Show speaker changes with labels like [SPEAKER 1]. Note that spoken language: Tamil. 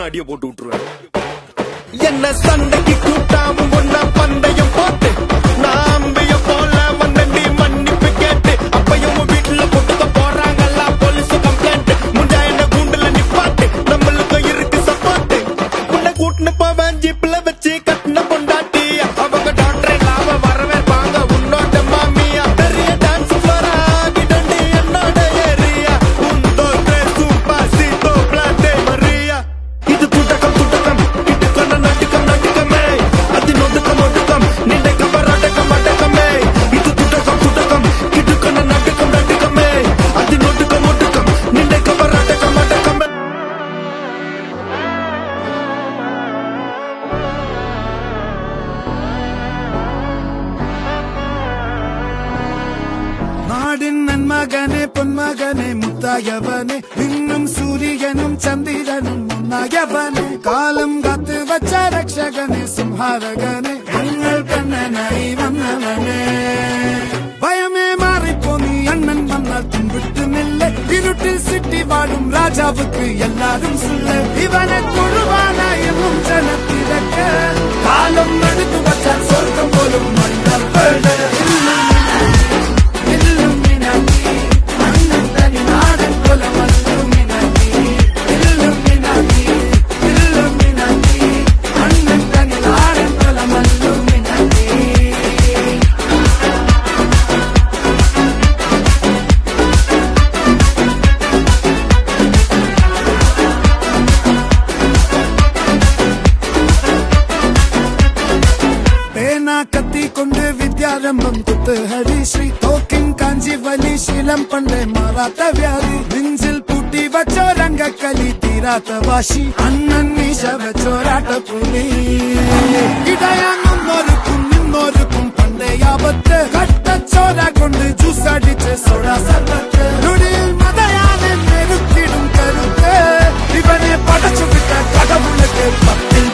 [SPEAKER 1] பொசுக்குன்னு அடிய போட்டு விட்டுருவேன். என்ன சண்டைக்கு கூட்டாம ஒன்னா பந்தயம் போட்டு நாம்பிய போல வந்தண்டி மன்னிப்பு கேட்டு அப்பயும் வீட்டுல போட்டுக்க போறாங்கல்ல போலீஸ் கம்ப்ளைண்ட். முண்டா என்ன கூண்டுல நிப்பாட்டு நம்மளுக்கு இருக்கு சப்போர்ட். உன்னை கூட்டுன்னு போவேன் ஜீப்ல வச்சு கட்டின பொண்டாட்டி அவங்க டாக்டர் இல்லாம வரவேற்பாங்க உன்னோட மாமியா. பெரிய டான்ஸ் ஃப்ளோரா கிடண்டி என்னோட ஏரியா உந்தோ பேசும் பாசிதோ பிளாட்டே மரியா. இது துட்டக்கம் துட்டக்கம் இட்டுக்கொண்ட நட்டுக்கம் நட்டுக்கமே அது நொதுக்கம் ஒடுக்கம் நினைக்க பராட்டக்கம் அடக்கமே. இது துட்டக்கம் துட்டக்கம் இட்டுக்கொண்ட நட்டுக்கம் நட்டுக்கமே அது நொதுக்கம் ஒடுக்கம் நினைக்க பராட்டக்கம் அடக்கமே.
[SPEAKER 2] நாடின் நன்மகனே பொன்மகனே முத்தாயவனே இன்னும் சூரியனும் சந்திரனும் முன்னாயவனே காலம் காத்து வச்ச ரக்ஷகனே சிம்ஹாரகனே எங்கள் கண்ணனை வந்தவனே. பயமே மாறிப்போ நீ அண்ணன் மன்னால் தும்பிட்டு நில்ல இருட்டில் சிட்டி வாடும் ராஜாவுக்கு எல்லாரும் சொல்ல இவனை குழுவான என்னும் ஜனத்திறக்க காலம் நடுத்து வச்சால் சொர்க்கம் போலும் மன்னர் கத்தி கொண்டு வித்யாரம்பம் குத்து ஹரிஸ்ரீ தோக்கின் காஞ்சி வலி சீலம் பண்றே மாறாத்த வியாதி நெஞ்சில் பூட்டி வச்சோ ரங்க கலி தீராத்த வாசி அண்ணன் மீச வச்சோராட்ட புலி இடையாங்கும் ஒருக்கும் இன்னொருக்கும் பண்டையாபத்து கட்ட சோரா கொண்டு ஜூஸ் அடிச்சு சோடா சர்வத்து நுடியில் மதையான நெருக்கிடும் கருத்து இவனே படைச்சு விட்ட கடவுளுக்கு 10